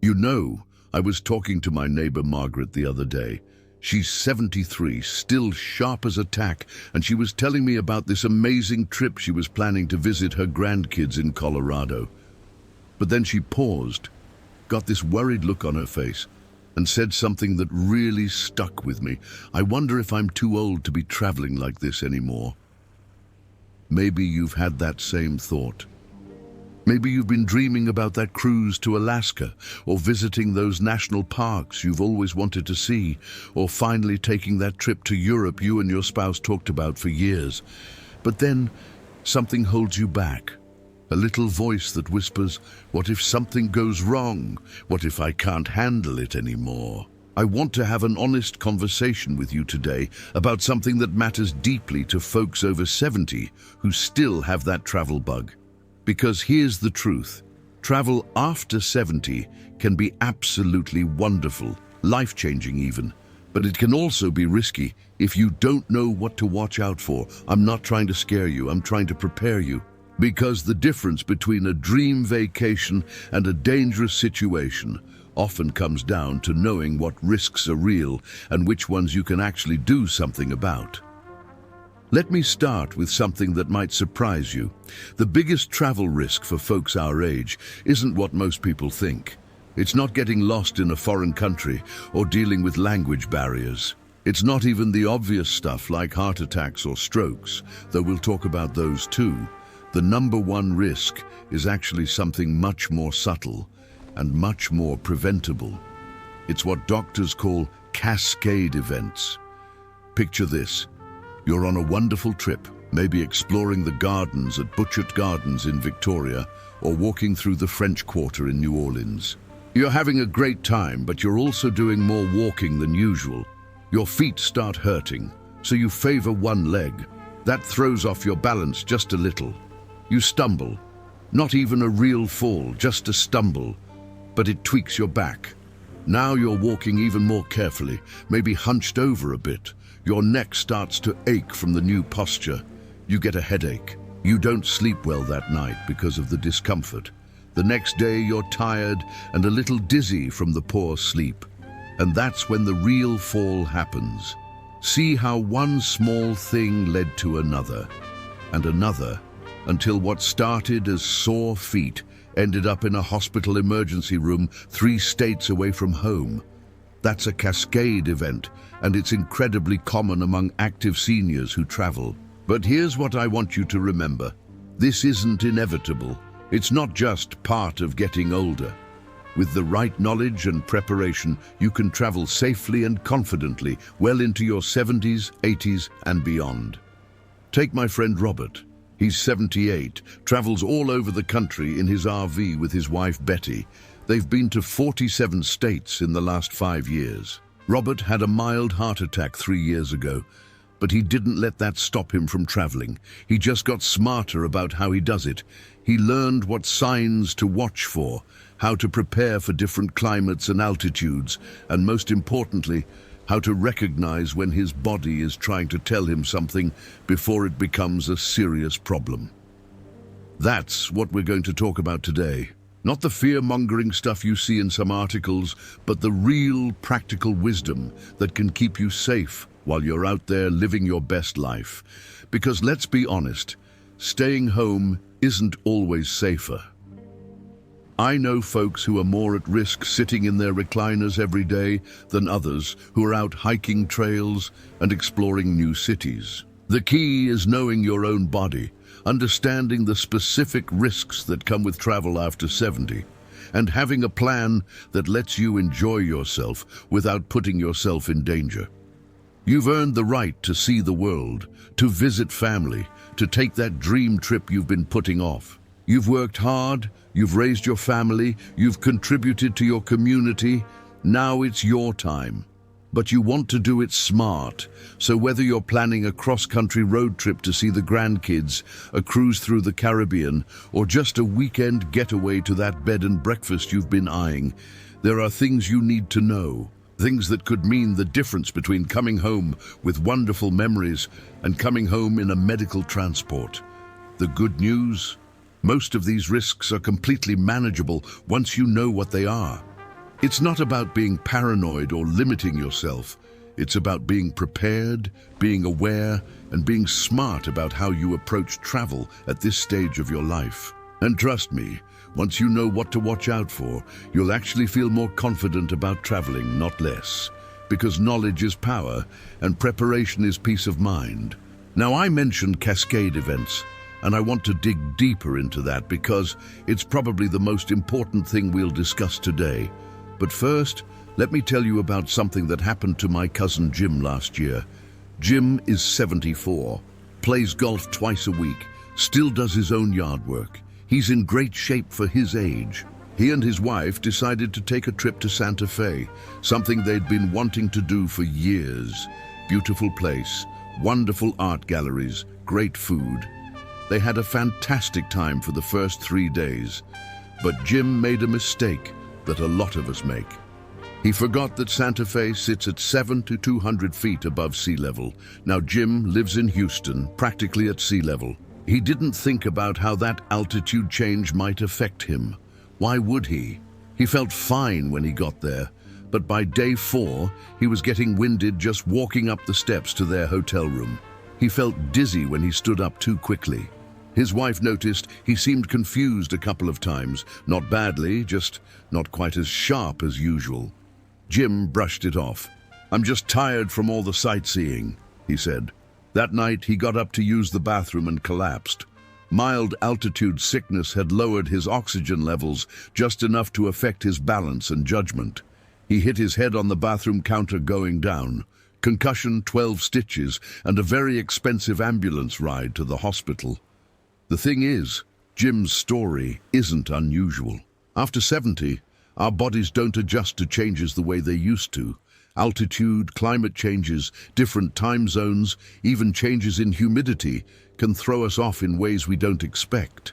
You know, I was talking to my neighbor Margaret the other day. She's 73, still sharp as a tack, and she was telling me about this amazing trip she was planning to visit her grandkids in Colorado. But then she paused, got this worried look on her face, and said something that really stuck with me. I wonder if I'm too old to be traveling like this anymore. Maybe you've had that same thought. Maybe you've been dreaming about that cruise to Alaska, or visiting those national parks you've always wanted to see, or finally taking that trip to Europe you and your spouse talked about for years. But then something holds you back. A little voice that whispers, what if something goes wrong? What if I can't handle it anymore? I want to have an honest conversation with you today about something that matters deeply to folks over 70 who still have that travel bug. Because here's the truth, travel after 70 can be absolutely wonderful, life-changing even, but it can also be risky if you don't know what to watch out for. I'm not trying to scare you, I'm trying to prepare you. Because the difference between a dream vacation and a dangerous situation often comes down to knowing what risks are real and which ones you can actually do something about. Let me start with something that might surprise you. The biggest travel risk for folks our age isn't what most people think. It's not getting lost in a foreign country or dealing with language barriers. It's not even the obvious stuff like heart attacks or strokes, though we'll talk about those too. The number one risk is actually something much more subtle and much more preventable. It's what doctors call Cascade Events. Picture this. You're on a wonderful trip, maybe exploring the gardens at Butchart Gardens in Victoria or walking through the French Quarter in New Orleans. You're having a great time, but you're also doing more walking than usual. Your feet start hurting, so you favor one leg. That throws off your balance just a little. You stumble. Not even a real fall, just a stumble, but it tweaks your back. Now you're walking even more carefully, maybe hunched over a bit. Your neck starts to ache from the new posture. You get a headache. You don't sleep well that night because of the discomfort. The next day you're tired and a little dizzy from the poor sleep. And that's when the real fall happens. See how one small thing led to another, and another, until what started as sore feet ended up in a hospital emergency room 3 states away from home. That's a cascade event, and it's incredibly common among active seniors who travel. But here's what I want you to remember. This isn't inevitable. It's not just part of getting older. With the right knowledge and preparation, you can travel safely and confidently well into your 70s, 80s, and beyond. Take my friend Robert. He's 78, travels all over the country in his RV with his wife Betty. They've been to 47 states in the last 5 years. Robert had a mild heart attack 3 years ago, but he didn't let that stop him from traveling. He just got smarter about how he does it. He learned what signs to watch for, how to prepare for different climates and altitudes, and most importantly, how to recognize when his body is trying to tell him something before it becomes a serious problem. That's what we're going to talk about today. Not the fear-mongering stuff you see in some articles, but the real practical wisdom that can keep you safe while you're out there living your best life. Because let's be honest, staying home isn't always safer. I know folks who are more at risk sitting in their recliners every day than others who are out hiking trails and exploring new cities. The key is knowing your own body, understanding the specific risks that come with travel after 70, and having a plan that lets you enjoy yourself without putting yourself in danger. You've earned the right to see the world, to visit family, to take that dream trip you've been putting off. You've worked hard, you've raised your family, you've contributed to your community. Now it's your time. But you want to do it smart, so whether you're planning a cross-country road trip to see the grandkids, a cruise through the Caribbean, or just a weekend getaway to that bed and breakfast you've been eyeing, there are things you need to know. Things that could mean the difference between coming home with wonderful memories and coming home in a medical transport. The good news? Most of these risks are completely manageable once you know what they are. It's not about being paranoid or limiting yourself. It's about being prepared, being aware, and being smart about how you approach travel at this stage of your life. And trust me, once you know what to watch out for, you'll actually feel more confident about traveling, not less. Because knowledge is power, and preparation is peace of mind. Now, I mentioned Cascade Events, and I want to dig deeper into that because it's probably the most important thing we'll discuss today. But first, let me tell you about something that happened to my cousin Jim last year. Jim is 74, plays golf twice a week, still does his own yard work. He's in great shape for his age. He and his wife decided to take a trip to Santa Fe, something they'd been wanting to do for years. Beautiful place, wonderful art galleries, great food. They had a fantastic time for the first 3 days. But Jim made a mistake that a lot of us make. He forgot that Santa Fe sits at 700 to 200 feet above sea level. Now, Jim lives in Houston, practically at sea level. He didn't think about how that altitude change might affect him. Why would he? He felt fine when he got there, but by day 4, he was getting winded just walking up the steps to their hotel room. He felt dizzy when he stood up too quickly. His wife noticed he seemed confused a couple of times, not badly, just not quite as sharp as usual. Jim brushed it off. "I'm just tired from all the sightseeing," he said. That night, he got up to use the bathroom and collapsed. Mild altitude sickness had lowered his oxygen levels just enough to affect his balance and judgment. He hit his head on the bathroom counter going down. Concussion, 12 stitches, and a very expensive ambulance ride to the hospital. The thing is, Jim's story isn't unusual. After 70, our bodies don't adjust to changes the way they used to. Altitude, climate changes, different time zones, even changes in humidity can throw us off in ways we don't expect.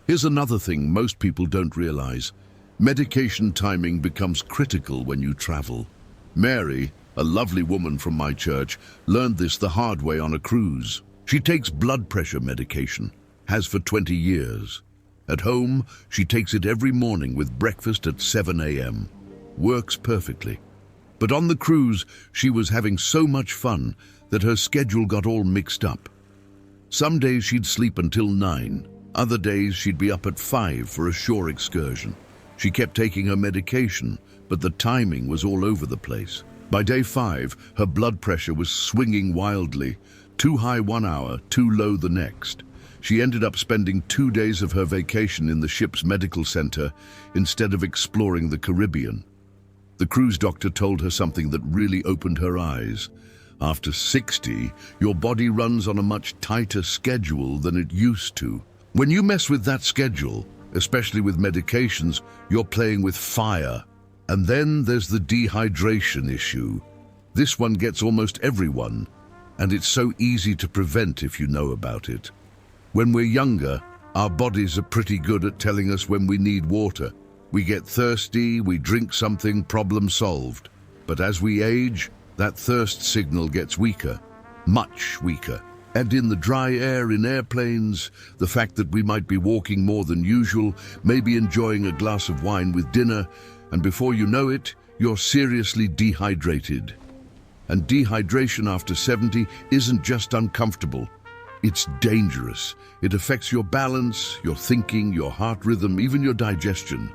Here's another thing most people don't realize. Medication timing becomes critical when you travel. Mary, a lovely woman from my church, learned this the hard way on a cruise. She takes blood pressure medication, has for 20 years. At home, she takes it every morning with breakfast at 7 a.m. Works perfectly. But on the cruise, she was having so much fun that her schedule got all mixed up. Some days she'd sleep until 9. Other days she'd be up at 5 for a shore excursion. She kept taking her medication, but the timing was all over the place. By day 5, her blood pressure was swinging wildly, too high 1 hour, too low the next. She ended up spending 2 days of her vacation in the ship's medical center instead of exploring the Caribbean. The cruise doctor told her something that really opened her eyes. After 60, your body runs on a much tighter schedule than it used to. When you mess with that schedule, especially with medications, you're playing with fire. And then there's the dehydration issue. This one gets almost everyone, and it's so easy to prevent if you know about it. When we're younger, our bodies are pretty good at telling us when we need water. We get thirsty, we drink something, problem solved. But as we age, that thirst signal gets weaker, much weaker. And in the dry air in airplanes, the fact that we might be walking more than usual, maybe enjoying a glass of wine with dinner, and before you know it, you're seriously dehydrated. And dehydration after 70 isn't just uncomfortable. It's dangerous. It affects your balance, your thinking, your heart rhythm, even your digestion.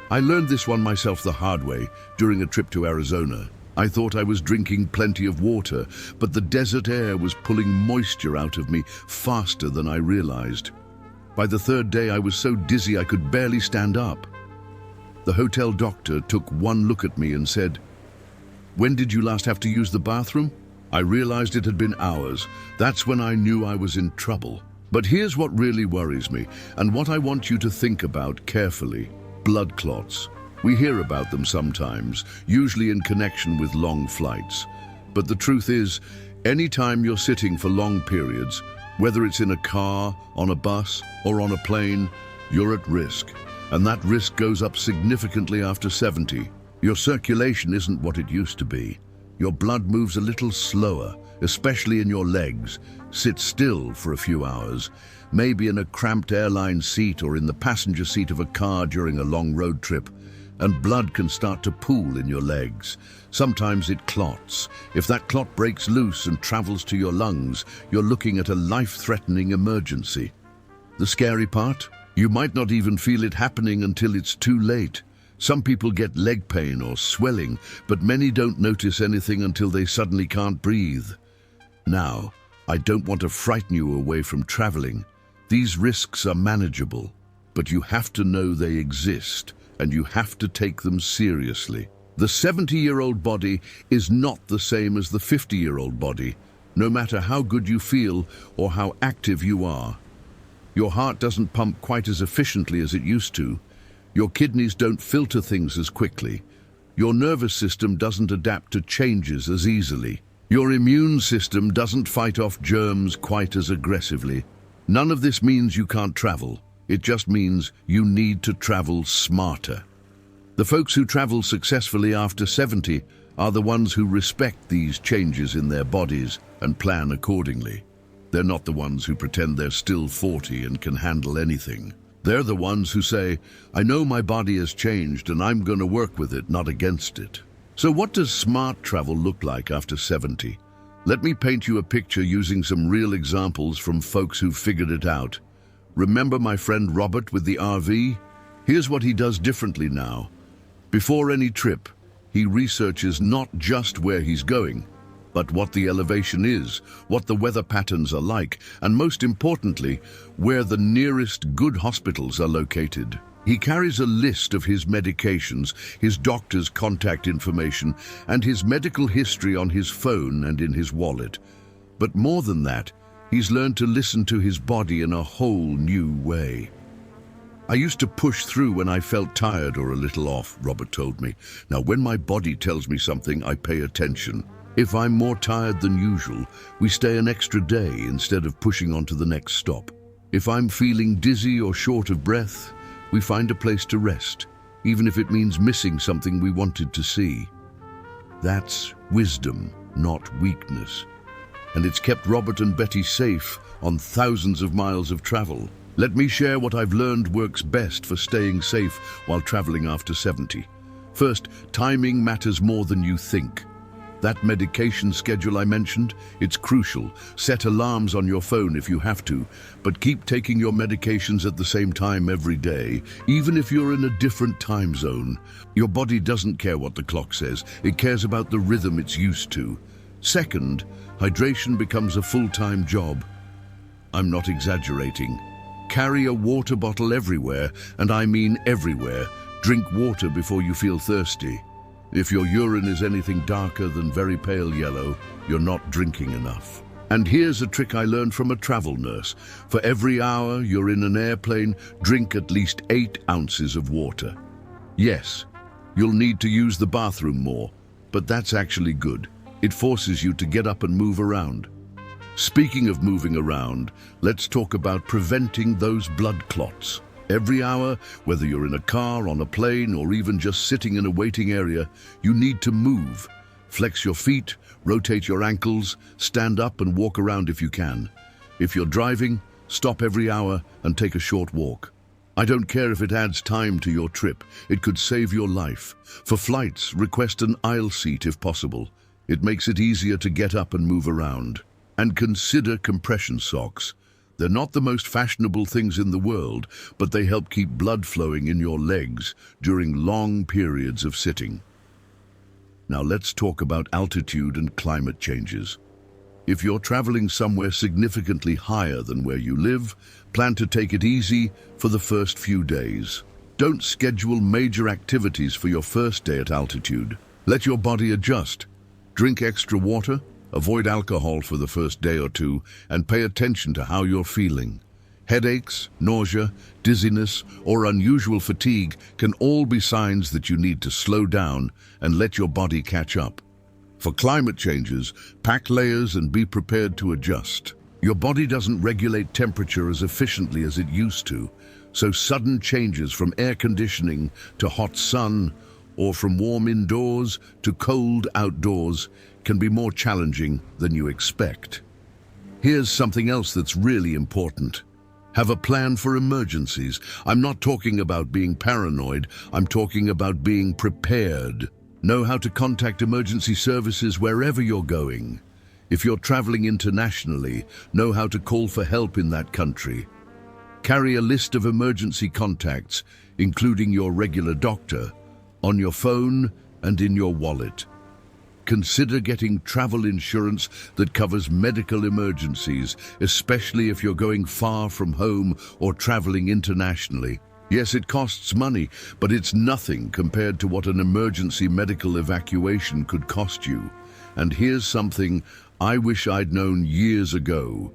I learned this one myself the hard way during a trip to Arizona. I thought I was drinking plenty of water, but the desert air was pulling moisture out of me faster than I realized. By the 3rd day, I was so dizzy I could barely stand up. The hotel doctor took one look at me and said, "When did you last have to use the bathroom?" I realized it had been hours. That's when I knew I was in trouble. But here's what really worries me, and what I want you to think about carefully. Blood clots. We hear about them sometimes, usually in connection with long flights. But the truth is, anytime you're sitting for long periods, whether it's in a car, on a bus, or on a plane, you're at risk. And that risk goes up significantly after 70. Your circulation isn't what it used to be. Your blood moves a little slower, especially in your legs. Sit still for a few hours, maybe in a cramped airline seat or in the passenger seat of a car during a long road trip, and blood can start to pool in your legs. Sometimes it clots. If that clot breaks loose and travels to your lungs, you're looking at a life-threatening emergency. The scary part? You might not even feel it happening until it's too late. Some people get leg pain or swelling, but many don't notice anything until they suddenly can't breathe. Now, I don't want to frighten you away from traveling. These risks are manageable, but you have to know they exist, and you have to take them seriously. The 70-year-old body is not the same as the 50-year-old body, no matter how good you feel or how active you are. Your heart doesn't pump quite as efficiently as it used to. Your kidneys don't filter things as quickly. Your nervous system doesn't adapt to changes as easily. Your immune system doesn't fight off germs quite as aggressively. None of this means you can't travel. It just means you need to travel smarter. The folks who travel successfully after 70 are the ones who respect these changes in their bodies and plan accordingly. They're not the ones who pretend they're still 40 and can handle anything. They're the ones who say, I know my body has changed and I'm going to work with it, not against it. So what does smart travel look like after 70? Let me paint you a picture using some real examples from folks who figured it out. Remember my friend Robert with the RV? Here's what he does differently now. Before any trip, he researches not just where he's going, but what the elevation is, what the weather patterns are like, and most importantly, where the nearest good hospitals are located. He carries a list of his medications, his doctor's contact information, and his medical history on his phone and in his wallet. But more than that, he's learned to listen to his body in a whole new way. I used to push through when I felt tired or a little off, Robert told me. Now, when my body tells me something, I pay attention. If I'm more tired than usual, we stay an extra day instead of pushing on to the next stop. If I'm feeling dizzy or short of breath, we find a place to rest, even if it means missing something we wanted to see. That's wisdom, not weakness. And it's kept Robert and Betty safe on thousands of miles of travel. Let me share what I've learned works best for staying safe while traveling after 70. First, timing matters more than you think. That medication schedule I mentioned, it's crucial. Set alarms on your phone if you have to, but keep taking your medications at the same time every day, even if you're in a different time zone. Your body doesn't care what the clock says, it cares about the rhythm it's used to. Second, hydration becomes a full-time job. I'm not exaggerating. Carry a water bottle everywhere, and I mean everywhere. Drink water before you feel thirsty. If your urine is anything darker than very pale yellow, you're not drinking enough. And here's a trick I learned from a travel nurse. For every hour you're in an airplane, drink at least 8 ounces of water. Yes, you'll need to use the bathroom more, but that's actually good. It forces you to get up and move around. Speaking of moving around, let's talk about preventing those blood clots. Every hour, whether you're in a car, on a plane, or even just sitting in a waiting area, you need to move. Flex your feet, rotate your ankles, stand up and walk around if you can. If you're driving, stop every hour and take a short walk. I don't care if it adds time to your trip. It could save your life. For flights, request an aisle seat if possible. It makes it easier to get up and move around. And consider compression socks. They're not the most fashionable things in the world, but they help keep blood flowing in your legs during long periods of sitting. Now let's talk about altitude and climate changes. If you're traveling somewhere significantly higher than where you live, plan to take it easy for the first few days. Don't schedule major activities for your first day at altitude. Let your body adjust. Drink extra water. Avoid alcohol for the first day or two and pay attention to how you're feeling. Headaches, nausea, dizziness, or unusual fatigue can all be signs that you need to slow down and let your body catch up. For climate changes, pack layers and be prepared to adjust. Your body doesn't regulate temperature as efficiently as it used to, so sudden changes from air conditioning to hot sun or from warm indoors to cold outdoors can be more challenging than you expect. Here's something else that's really important. Have a plan for emergencies. I'm not talking about being paranoid, I'm talking about being prepared. Know how to contact emergency services wherever you're going. If you're traveling internationally, know how to call for help in that country. Carry a list of emergency contacts, including your regular doctor, on your phone and in your wallet. Consider getting travel insurance that covers medical emergencies, especially if you're going far from home or traveling internationally. Yes, it costs money, but it's nothing compared to what an emergency medical evacuation could cost you. And here's something I wish I'd known years ago.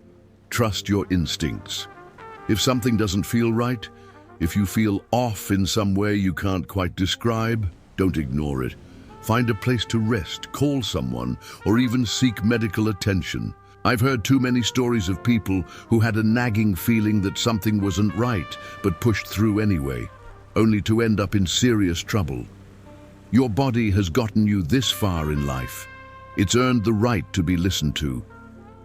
Trust your instincts. If something doesn't feel right, if you feel off in some way you can't quite describe, don't ignore it. Find a place to rest, call someone, or even seek medical attention. I've heard too many stories of people who had a nagging feeling that something wasn't right, but pushed through anyway, only to end up in serious trouble. Your body has gotten you this far in life. It's earned the right to be listened to.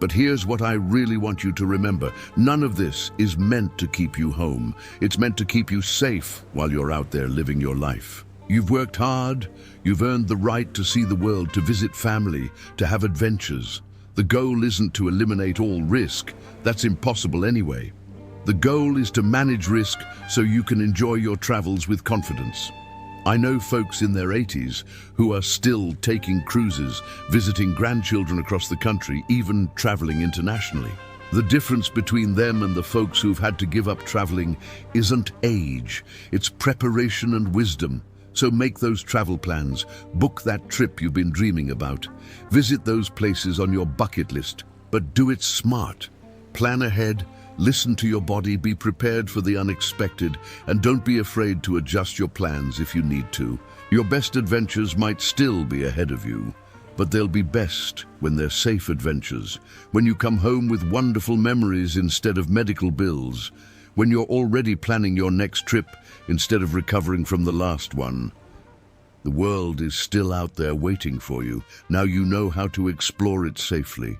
But here's what I really want you to remember. None of this is meant to keep you home. It's meant to keep you safe while you're out there living your life. You've worked hard, you've earned the right to see the world, to visit family, to have adventures. The goal isn't to eliminate all risk. That's impossible anyway. The goal is to manage risk so you can enjoy your travels with confidence. I know folks in their 80s who are still taking cruises, visiting grandchildren across the country, even traveling internationally. The difference between them and the folks who've had to give up traveling isn't age, it's preparation and wisdom. So make those travel plans, book that trip you've been dreaming about. Visit those places on your bucket list, but do it smart. Plan ahead, listen to your body, be prepared for the unexpected, and don't be afraid to adjust your plans if you need to. Your best adventures might still be ahead of you, but they'll be best when they're safe adventures, when you come home with wonderful memories instead of medical bills, when you're already planning your next trip instead of recovering from the last one. The world is still out there waiting for you. Now you know how to explore it safely.